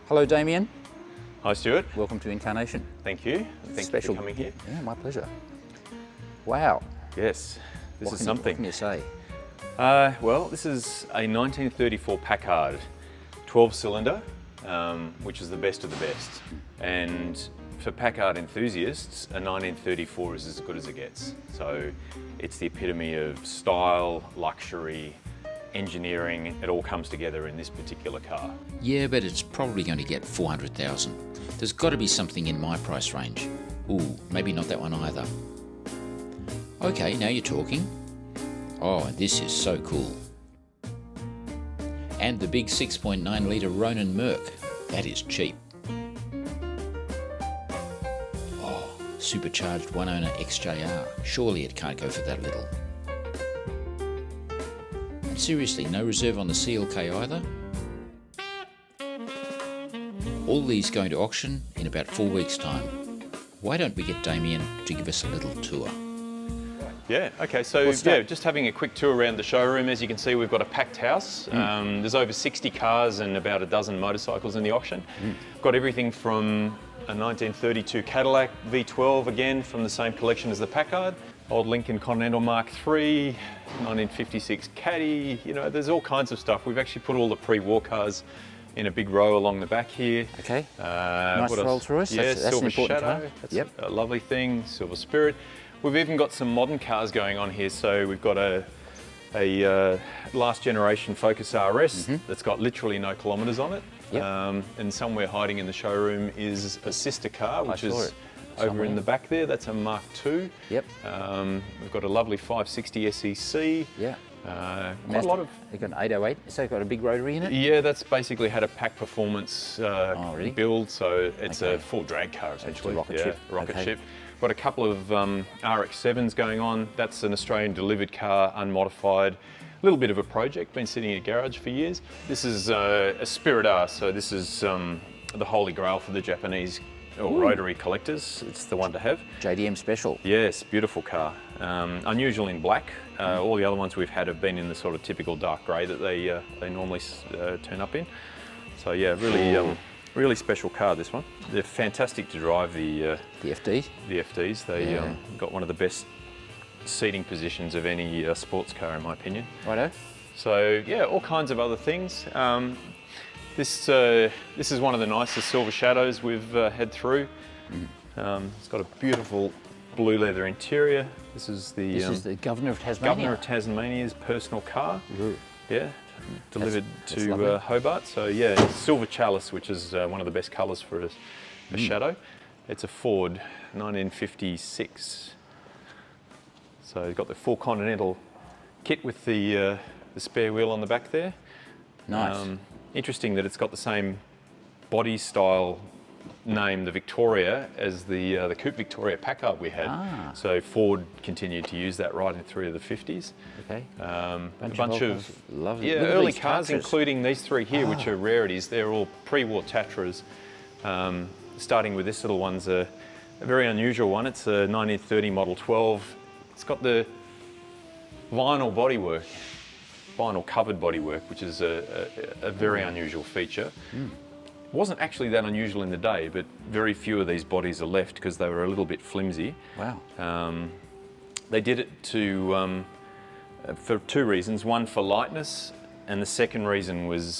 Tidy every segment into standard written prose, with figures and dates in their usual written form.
Hello, Damien. Hi, Stuart. Welcome to inCARnation. Thank you. Thank you for coming here. Yeah, my pleasure. Wow. Yes, this is something. What can you say? Well, this is a 1934 Packard 12-cylinder, which is the best of the best. And for Packard enthusiasts, a 1934 is as good as it gets. So it's the epitome of style, luxury, engineering. It all comes together in this particular car. Yeah, but it's probably going to get 400,000. There's got to be something in my price range. Ooh, maybe not that one either. Okay, now you're talking. Oh, this is so cool. And the big 6.9 litre Ronin Merc. That is cheap. Oh, supercharged one owner XJR. Surely it can't go for that little. And seriously, no reserve on the CLK either? All these going to auction in about 4 weeks' time. Why don't we get Damien to give us a little tour? Yeah, okay, so just having a quick tour around the showroom. As you can see, we've got a packed house. There's over 60 cars and about a dozen motorcycles in the auction. Got everything from a 1932 Cadillac V12, again, from the same collection as the Packard. Old Lincoln Continental Mark III, 1956 Caddy, you know, there's all kinds of stuff. We've actually put all the pre-war cars in a big row along the back here. Okay, nice Rolls Royce. Yeah, that's Silver an important Shadow, car. that's a lovely thing, Silver Spirit. We've even got some modern cars going on here. So we've got a last generation Focus RS that's got literally no kilometres on it. And somewhere hiding in the showroom is a sister car, which is over in the back there. That's a Mark II. We've got a lovely 560 SEC. Quite a lot of... They've got an 808, so it's got a big rotary in it? Yeah, that's basically had a pack performance build, so it's a full drag car essentially. Rocket ship. Rocket ship. Got a couple of RX-7s going on. That's an Australian delivered car, unmodified. A little bit of a project, been sitting in a garage for years. This is a Spirit R, so this is the holy grail for the Japanese rotary collectors. It's the one to have. JDM special. Yes, beautiful car. Unusual in black. All the other ones we've had have been in the sort of typical dark grey that they normally turn up in. So yeah, really special car, this one. They're fantastic to drive, the FDs. The FDs. They got one of the best seating positions of any sports car, in my opinion. Righto. So yeah, all kinds of other things. This is one of the nicest Silver Shadows we've had through. It's got a beautiful blue leather interior. This is the Governor of Tasmania. Governor of Tasmania's personal car. Yeah, delivered to Hobart. So yeah, silver chalice, which is one of the best colours for a Shadow. It's a Ford 1956. So it's got the full Continental kit with the spare wheel on the back there. Nice. Interesting that it's got the same body style name, the Victoria, as the Coupe Victoria Packard we had. So Ford continued to use that right through the 50s. Okay. A bunch of lovely, early cars, Tatras. including these three here, which are rarities. They're all pre-war Tatras. Starting with this little one's a very unusual one. It's a 1930 Model 12. It's got the vinyl bodywork, vinyl covered bodywork, which is a very unusual feature. It wasn't actually that unusual in the day, but very few of these bodies are left because they were a little bit flimsy. Wow. They did it for two reasons. One, for lightness, and the second reason was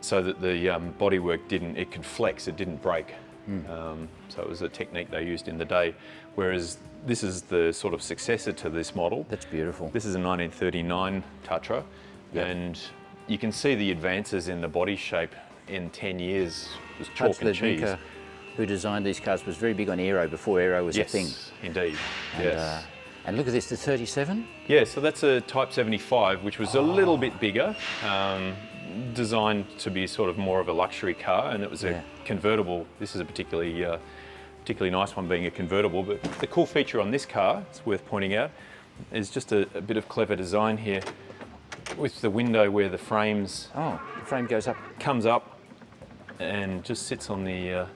so that the bodywork it could flex, it didn't break. So it was a technique they used in the day, whereas this is the sort of successor to this model. That's beautiful. This is a 1939 Tatra, and you can see the advances in the body shape in 10 years. It was chalk and cheese. Who designed these cars was very big on aero before aero was a thing. Yes, indeed. And look at this, the 37? Yeah, so that's a Type 75, which was a little bit bigger, designed to be sort of more of a luxury car, and it was a convertible. This is a particularly nice one, being a convertible. But the cool feature on this car, it's worth pointing out, is just a bit of clever design here with the window where the frames... the frame goes up. Comes up and just sits on the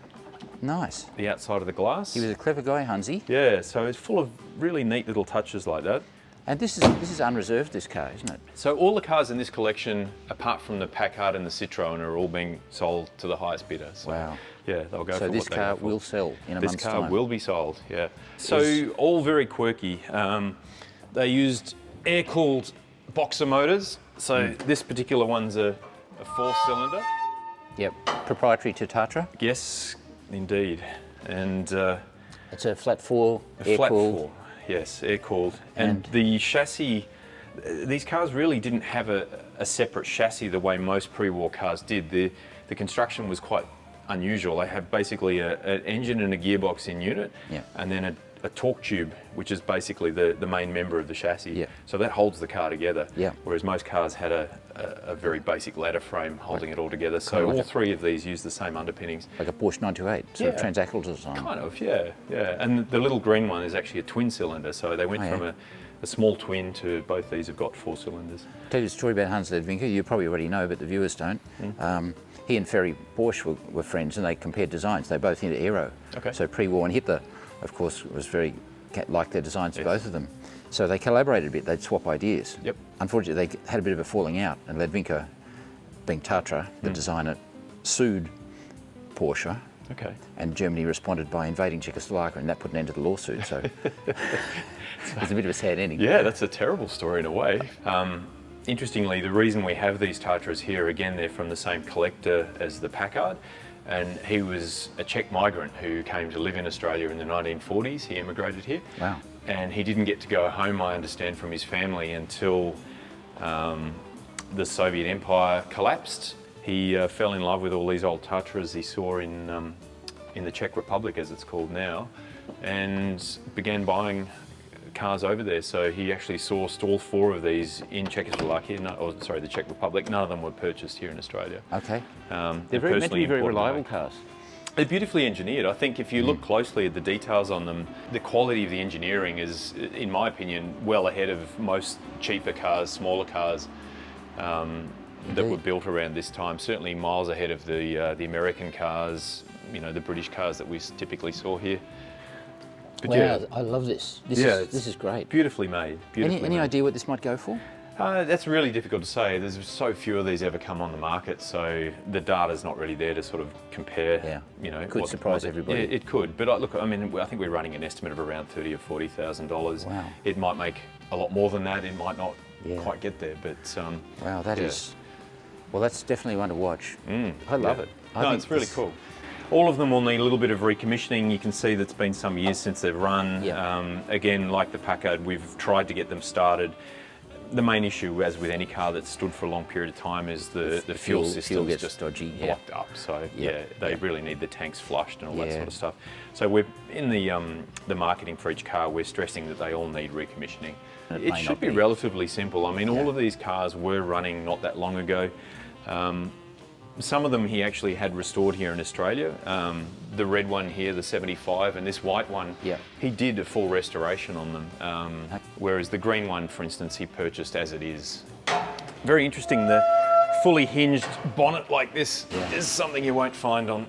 the outside of the glass. He was a clever guy, Hansi. Yeah, so it's full of really neat little touches like that. And this is unreserved, this car, isn't it? So all the cars in this collection, apart from the Packard and the Citroen, are all being sold to the highest bidder. So, Wow. Yeah, they'll go for what they go for. So this car will sell in a month's time? This car will be sold, yeah. So all very quirky. They used air-cooled boxer motors. So this particular one's a 4-cylinder. Yep, proprietary to Tatra. Yes, indeed. And It's a flat 4, a flat air-cooled. 4, yes, air-cooled. And the chassis, these cars really didn't have a separate chassis the way most pre-war cars did. The construction was quite unusual. They have basically an engine and a gearbox in unit, Yeah. and then a torque tube, which is basically the main member of the chassis. Yeah. So that holds the car together. Yeah. Whereas most cars had a very basic ladder frame holding it all together. So all three of these use the same underpinnings. Like a Porsche 928, sort of Yeah. transaxle design. Kind of, yeah. And the little green one is actually a twin cylinder. So they went from a small twin to both these have got 4 cylinders. Tell you a story about Hans Ledwinker. You probably already know, but the viewers don't. He and Ferry Porsche were friends, and they compared designs. They both into aero. Okay. So pre-war, and Hitler, of course, was very liked their designs, both of them. So they collaborated a bit. They'd swap ideas. Yep. Unfortunately, they had a bit of a falling out, and Ledwinker, being Tatra, the designer, sued Porsche. Okay. And Germany responded by invading Czechoslovakia, and that put an end to the lawsuit. So it's a bit of a sad ending. Yeah, that's a terrible story in a way. Interestingly, the reason we have these Tatras here, again, they're from the same collector as the Packard, and he was a Czech migrant who came to live in Australia in the 1940s. He immigrated here. Wow. And he didn't get to go home, I understand, from his family until the Soviet Empire collapsed. He fell in love with all these old Tatras he saw in the Czech Republic, as it's called now, and began buying cars over there. So he actually sourced all 4 of these in Czechoslovakia, the Czech Republic. None of them were purchased here in Australia. Okay. They're They're meant to be very reliable cars. They're beautifully engineered. I think if you look closely at the details on them, the quality of the engineering is, in my opinion, well ahead of most cheaper cars, smaller cars that were built around this time. Certainly miles ahead of the American cars, the British cars that we typically saw here. But Wow, I love this. This is great. Beautifully made. Any idea what this might go for? That's really difficult to say. There's so few of these ever come on the market, so the data's not really there to sort of compare. Yeah. Could surprise everybody. Yeah, it could. But look, I think we're running an estimate of around $30,000 or $40,000. Wow. It might make a lot more than that. It might not quite get there. But wow, that is. Well, that's definitely one to watch. I love it. I think it's really cool. All of them will need a little bit of recommissioning. You can see that's been some years since they've run. Yeah. Again, like the Packard, we've tried to get them started. The main issue, as with any car that's stood for a long period of time, is the fuel system gets just dodgy, blocked up. So they really need the tanks flushed and all that Yeah. sort of stuff. So we're in the marketing for each car. We're stressing that they all need recommissioning. It It may should not be be. relatively simple. I mean, all of these cars were running not that long ago. Some of them he actually had restored here in Australia. The red one here, the 75, and this white one, he did a full restoration on them. Whereas the green one, for instance, he purchased as it is. Very interesting, the fully hinged bonnet like this is something you won't find on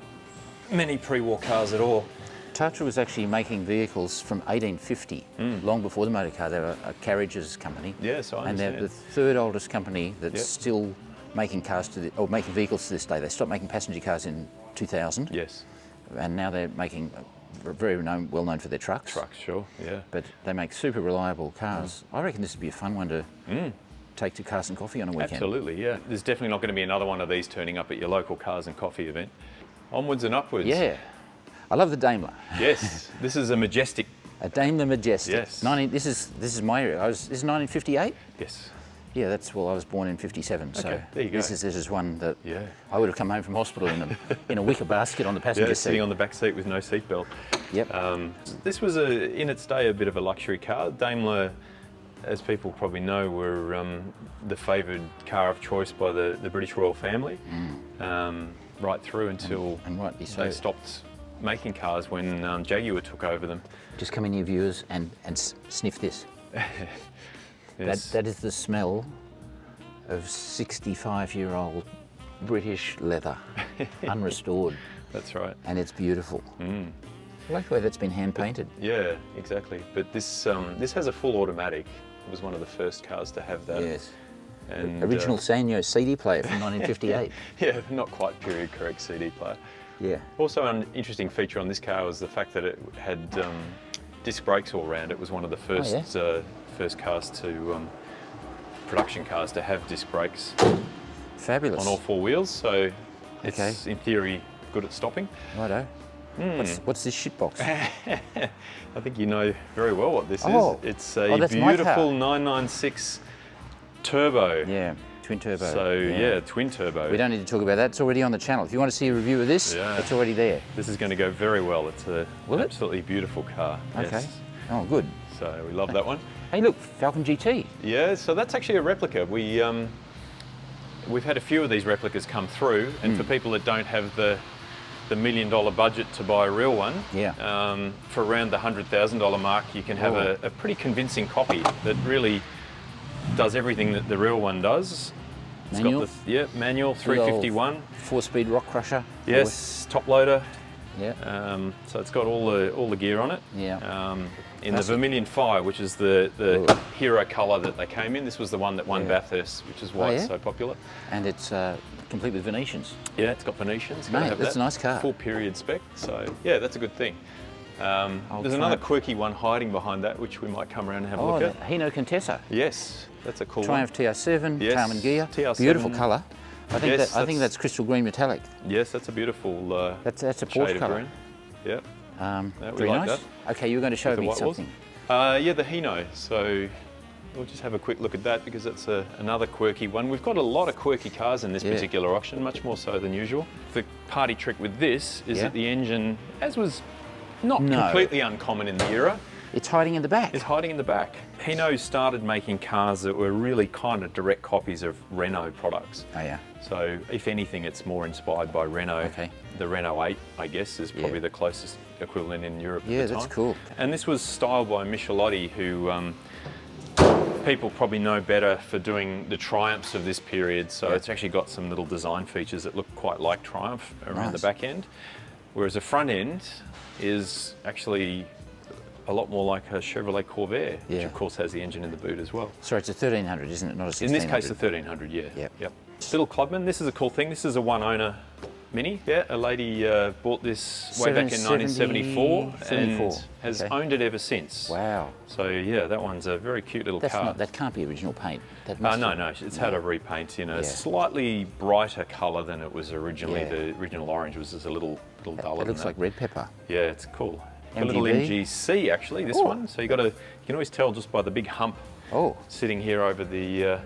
many pre-war cars at all. Tatra was actually making vehicles from 1850, long before the motor car. They were a carriages company. Yes, I And they're understand. the third oldest company that's still making cars making vehicles to this day. They stopped making passenger cars in 2000. Yes. And now they're making very well known for their trucks. Trucks, sure, yeah. But they make super reliable cars. I reckon this would be a fun one to take to Cars and Coffee on a weekend. Absolutely, yeah. There's definitely not going to be another one of these turning up at your local Cars and Coffee event. Onwards and upwards. Yeah. I love the Daimler. Yes, this is a Majestic. A Daimler Majestic. Yes. This is my area. This is 1958? Yes. Yeah, I was born in 57, so Okay, there you go. this is one that Yeah. I would have come home from hospital in a wicker basket on the passenger seat. Sitting on the back seat with no seatbelt. Yep. This was, in its day, a bit of a luxury car. Daimler, as people probably know, were the favoured car of choice by the British royal family, right through until and rightly so. they stopped making cars when Jaguar took over them. Just come in here, viewers, and sniff this. Yes. That is the smell of 65-year-old British leather, unrestored, That's right. and it's beautiful. I like the way that's been hand painted. Yeah, exactly. But this has a full automatic. It was one of the first cars to have that. Yes. And, Original Sanyo CD player from 1958. yeah, not quite period correct CD player. Yeah. Also, an interesting feature on this car was the fact that it had disc brakes all round. It was one of the first first cars to production cars to have disc brakes Fabulous. on all four wheels. So it's in theory good at stopping. Righto. What's this shitbox? I think you know very well what this Oh. is. It's a that's my car. beautiful 996 turbo. Yeah, twin turbo. So yeah, twin turbo. We don't need to talk about that. It's already on the channel. If you want to see a review of this, it's already there. This is going to go very well. It's an absolutely beautiful car. Okay. Yes. Oh, good. So we love that one. Hey, look, Falcon GT. Yeah, so that's actually a replica. We've had a few of these replicas come through, and for people that don't have the $1 million budget to buy a real one, for around the $100,000 mark, you can have a pretty convincing copy that really does everything that the real one does. Manual? It's got the, manual, 351. 4-speed rock crusher. Yes, top loader. Yeah. So it's got all the gear on it. Yeah. In the Vermilion Fire, which is the hero colour that they came in. This was the one that won Bathurst, which is why it's so popular. And it's complete with Venetians. Yeah, it's got Venetians. Mate, that's a nice car. Full period spec. So yeah, that's a good thing. There's another quirky one hiding behind that, which we might come around and have a look at. Hino Contessa. Yes, that's a cool Triumph TR7, Yes, Carmen gear. TR7. Beautiful colour. I think Yes, I think that's crystal green metallic. one. Yes, that's a beautiful That's a shade Porsche of colour. green. Yeah. We Very like nice. that. Okay, you were going to show The me white walls. something. Yeah, the Hino. So we'll just have a quick look at that because that's another quirky one. We've got a lot of quirky cars in this particular auction, much more so than usual. The party trick with this is that the engine, as was not completely uncommon in the era, It's hiding in the back. is hiding in the back. Hino started making cars that were really kind of direct copies of Renault products. Oh yeah. So if anything, it's more inspired by Renault. Okay. The Renault 8, I guess, is probably the closest equivalent in Europe at the time. Yeah, that's cool. And this was styled by Michelotti, who people probably know better for doing the Triumphs of this period. So it's actually got some little design features that look quite like Triumph around the back end. Whereas the front end is actually a lot more like a Chevrolet Corvair, which of course has the engine in the boot as well. Sorry, it's a 1300, isn't it? Not a 1600. In this case, the 1300, yeah. Yep. Little Clubman, this is a cool thing. This is a one-owner Mini. Yeah, a lady bought this way back in 1974 and has owned it ever since. Wow. So yeah, that one's a very cute little car. That can't be original paint. That must No, it's had a repaint in a slightly brighter colour than it was originally. The original orange was just a little duller. It looks like red pepper. Yeah, it's cool. A MGB? little MGC actually, this one. So you can always tell just by the big hump sitting here over the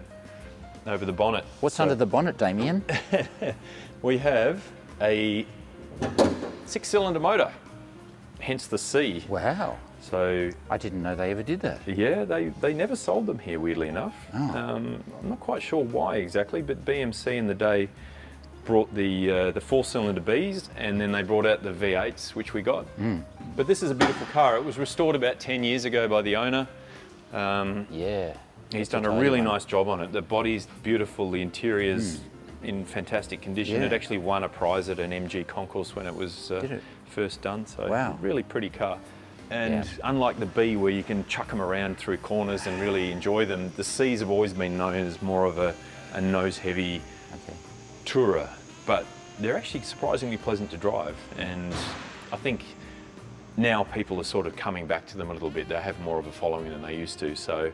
bonnet. What's under the bonnet, Damien? We have a 6-cylinder motor, hence the C. Wow. So I didn't know they ever did that. yeah, they never sold them here, weirdly enough. I'm not quite sure why exactly, but BMC in the day brought the 4-cylinder Bs, and then they brought out the V8s, which we got. But this is a beautiful car. It was restored about 10 years ago by the owner. Yeah. He's done a really nice job on it. The body's beautiful, the interior's in fantastic condition. It actually won a prize at an MG concourse when it was first done, so really pretty car. And unlike the B, where you can chuck them around through corners and really enjoy them, the C's have always been known as more of a nose-heavy tourer, but they're actually surprisingly pleasant to drive, and I think now people are sort of coming back to them a little bit. They have more of a following than they used to, so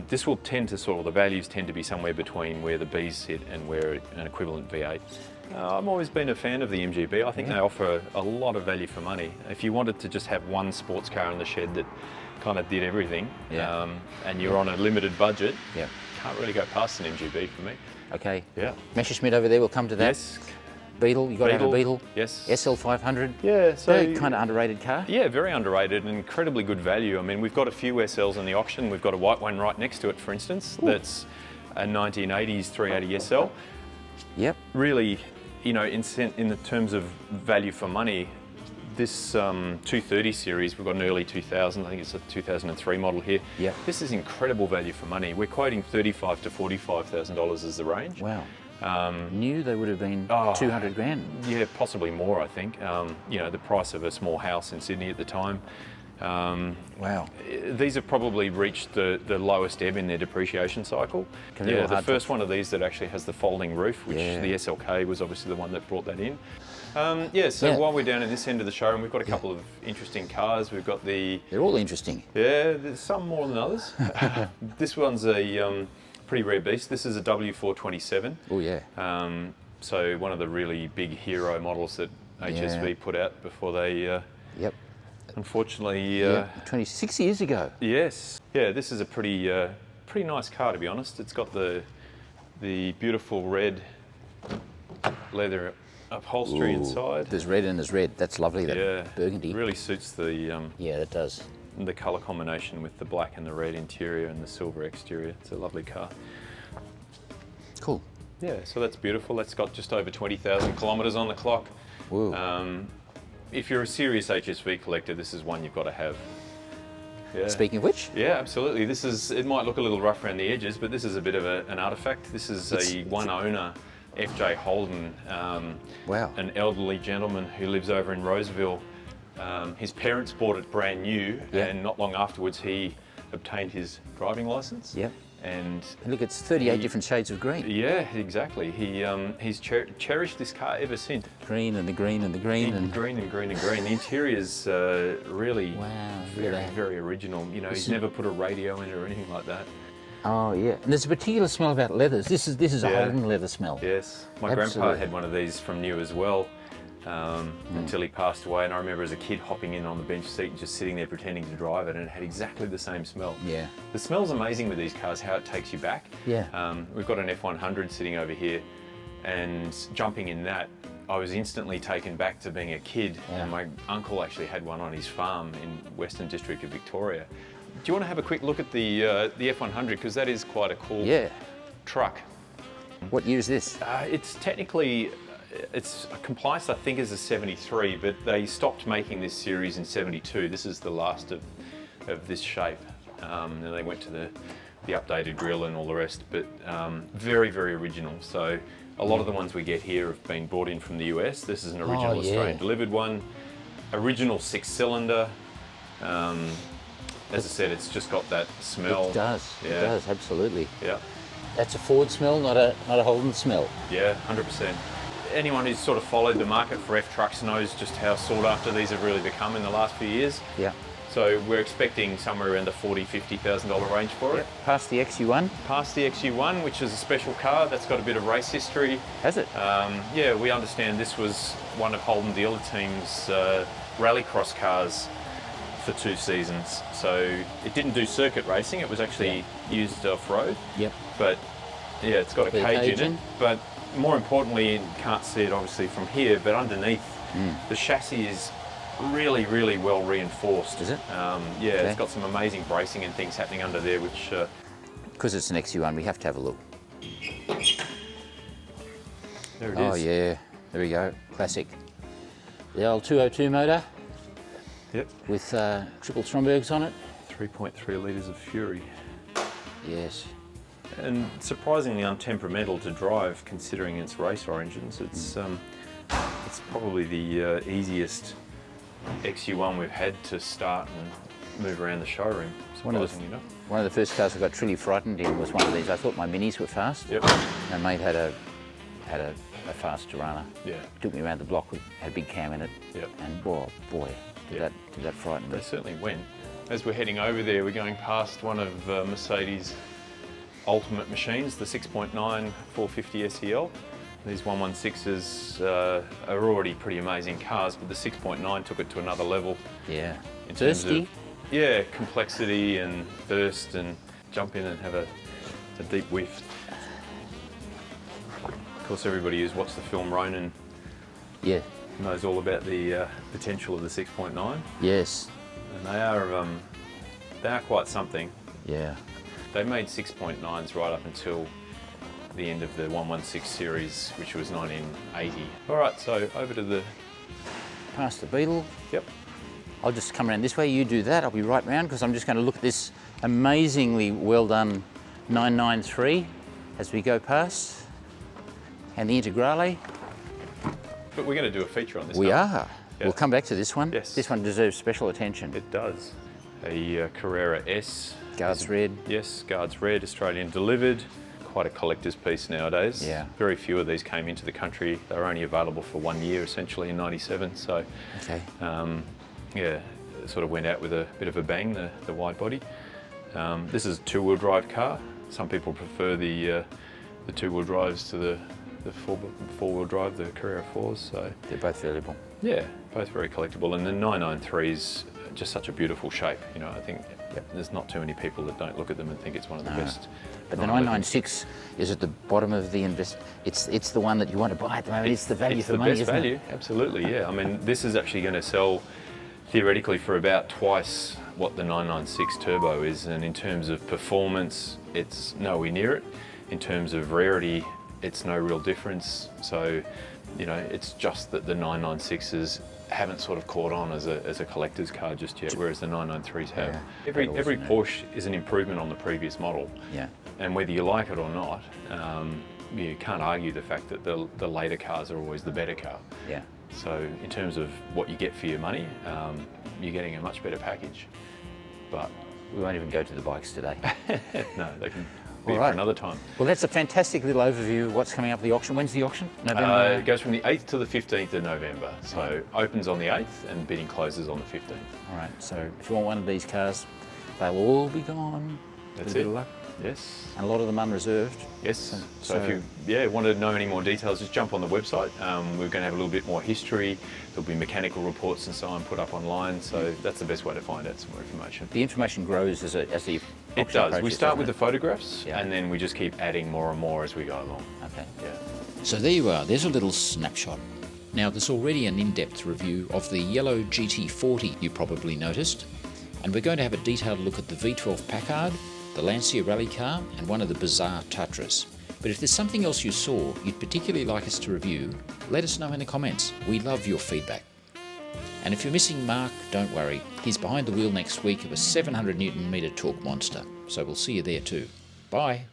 this will tend to the values tend to be somewhere between where the Bs sit and where an equivalent V8. I've always been a fan of the MGB. I think they offer a lot of value for money. If you wanted to just have one sports car in the shed that kind of did everything, and you're on a limited budget, can't really go past an MGB for me. Okay. Yeah. Messerschmitt over there, we'll come to that. Yes. Beetle, you got to have a Beetle. Yes. SL500. Yeah, so very kind of underrated car. Yeah, very underrated and incredibly good value. I mean, we've got a few SLs in the auction. We've got a white one right next to it, for instance. That's a 1980s 380 SL. Yep. Really, in the terms of value for money, this 230 series, we've got an early 2000, I think it's a 2003 model here. Yeah. This is incredible value for money. We're quoting $35,000 to $45,000 as the range. Wow. New, they would have been 200 grand. Yeah, possibly more, I think. The price of a small house in Sydney at the time. Wow. These have probably reached the lowest ebb in their depreciation cycle. Yeah, the first one of these that actually has the folding roof, which the SLK was obviously the one that brought that in. While we're down in this end of the showroom, we've got a couple of interesting cars. We've got the... They're all interesting. Yeah, there's some more than others. This one's a pretty rare beast. This is a W427. Oh, yeah. So one of the really big hero models that HSV put out before they... Unfortunately... 26 years ago. Yes. Yeah, this is a pretty nice car, to be honest. It's got the beautiful red leather upholstery inside. There's red and there's red. That's lovely, that burgundy. Really suits the... yeah, it does. The colour combination with the black and the red interior and the silver exterior. It's a lovely car. Cool. Yeah, so that's beautiful. That's got just over 20,000 kilometres on the clock. Whoa. If you're a serious HSV collector, this is one you've got to have. Yeah. Speaking of which? Yeah, absolutely. It might look a little rough around the edges, but this is a bit of an artefact. This is a one-owner FJ Holden, an elderly gentleman who lives over in Roseville. His parents bought it brand new, and not long afterwards he obtained his driving licence. Yep. And look, it's 38 different shades of green. Yeah, exactly. He's cherished this car ever since. Green and the green and the green and green and green and green. The interior's really very, very original. You know, he's never put a radio in it or anything like that. Oh yeah, and there's a particular smell about leathers. This is a Holden leather smell. Yes, my grandpa had one of these from new as well. Until he passed away, and I remember as a kid hopping in on the bench seat and just sitting there pretending to drive it, and it had exactly the same smell. Yeah. The smell's amazing with these cars, how it takes you back. Yeah. We've got an F100 sitting over here, and jumping in that, I was instantly taken back to being a kid, and my uncle actually had one on his farm in Western District of Victoria. Do you want to have a quick look at the F100, because that is quite a cool truck. What year is this? It's technically... It's compliance, I think, is a 73, but they stopped making this series in 72. This is the last of this shape. And they went to the updated grille and all the rest, but very, very original. So a lot of the ones we get here have been brought in from the US. This is an original Australian delivered one. Original 6-cylinder. As I said, it's just got that smell. It does. Yeah. It does, absolutely. Yeah. That's a Ford smell, not a Holden smell. Yeah, 100%. Anyone who's sort of followed the market for F trucks knows just how sought after these have really become in the last few years. Yeah. So we're expecting somewhere around the $40,000–$50,000 range for it. Past the XU1? Past the XU1, which is a special car that's got a bit of race history. Has it? Yeah, we understand this was one of Holden dealer team's rallycross cars for 2 seasons. So it didn't do circuit racing, it was actually used off-road. Yep. But yeah, it's got a cage in it. But more importantly, you can't see it obviously from here, but underneath the chassis is really, really well reinforced. Is it? It's got some amazing bracing and things happening under there, which... Because it's an XU1, we have to have a look. There it is. Oh yeah, there we go, classic. The old 202 motor. Yep. With triple Strombergs on it. 3.3 litres of fury. Yes. And surprisingly untemperamental to drive, considering its race origins. It's probably the easiest XU1 we've had to start and move around the showroom. One of the first cars I got truly frightened in was one of these. I thought my minis were fast. Yep. And mate had a fast Tirana. Yeah. Took me around the block, had a big cam in it. Yep. And boy, did that frighten me. They certainly went. As we're heading over there, we're going past one of Mercedes' ultimate machines, the 6.9 450 SEL. These 116s are already pretty amazing cars, but the 6.9 took it to another level. Yeah. In terms of, complexity and thirst, and jump in and have a deep whiff. Of course, everybody who's watched the film Ronin knows all about the potential of the 6.9. Yes. And they are quite something. Yeah. They made 6.9s right up until the end of the 116 series, which was 1980. All right, so over to the... Past the Beetle. Yep. I'll just come around this way, you do that, I'll be right round because I'm just going to look at this amazingly well done 993 as we go past. And the Integrale. But we're going to do a feature on this. We are. We'll come back to this one. Yes. This one deserves special attention. It does. A Carrera S. Guards red. Yes, Guards red, Australian delivered. Quite a collector's piece nowadays. Yeah. Very few of these came into the country. They were only available for 1 year, essentially, in '97. So, Okay. yeah, it sort of went out with a bit of a bang, the wide body. This is a two-wheel drive car. Some people prefer the two-wheel drives to the four-wheel drive, the Carrera 4s. So They're both valuable. yeah, both very collectible. And the 993 is just such a beautiful shape. You know, I think there's not too many people that don't look at them and think it's one of the best. But the 996 is at the bottom of the It's the one that you want to buy at the moment. It's the value for money, It's the best isn't value, it? absolutely, yeah. I mean, this is actually going to sell theoretically for about twice what the 996 Turbo is, and in terms of performance, it's nowhere near it. In terms of rarity, it's no real difference. So, you know, it's just that the 996s haven't sort of caught on as a collector's car just yet, whereas the 993s have. Yeah, Every Porsche is an improvement on the previous model. Yeah. And whether you like it or not, you can't argue the fact that the later cars are always the better car. Yeah. So in terms of what you get for your money, you're getting a much better package. But We won't even go to the bikes today. no, they can be All right. for another time. Well, that's a fantastic little overview of what's coming up at the auction. When's the auction? November? It goes from the 8th to the 15th of November. So opens on the 8th and bidding closes on the 15th. All right, so if you want one of these cars, they'll all be gone. That's With a bit it. of luck. Yes. And a lot of them unreserved. Yes. So if you want to know any more details, just jump on the website. We're going to have a little bit more history. There'll be mechanical reports and so on put up online. So that's the best way to find out some more information. The information grows as the It auction does. approaches, We start doesn't with the it? photographs, Yeah. and then we just keep adding more and more as we go along. Okay. Yeah. So there you are, there's a little snapshot. Now there's already an in-depth review of the yellow GT40 you probably noticed, and we're going to have a detailed look at the V12 Packard, the Lancia rally car, and one of the bizarre Tatras. But if there's something else you saw you'd particularly like us to review, let us know in the comments. We love your feedback. And if you're missing Mark, don't worry. He's behind the wheel next week of a 700 Newton metre torque monster. So we'll see you there too. Bye.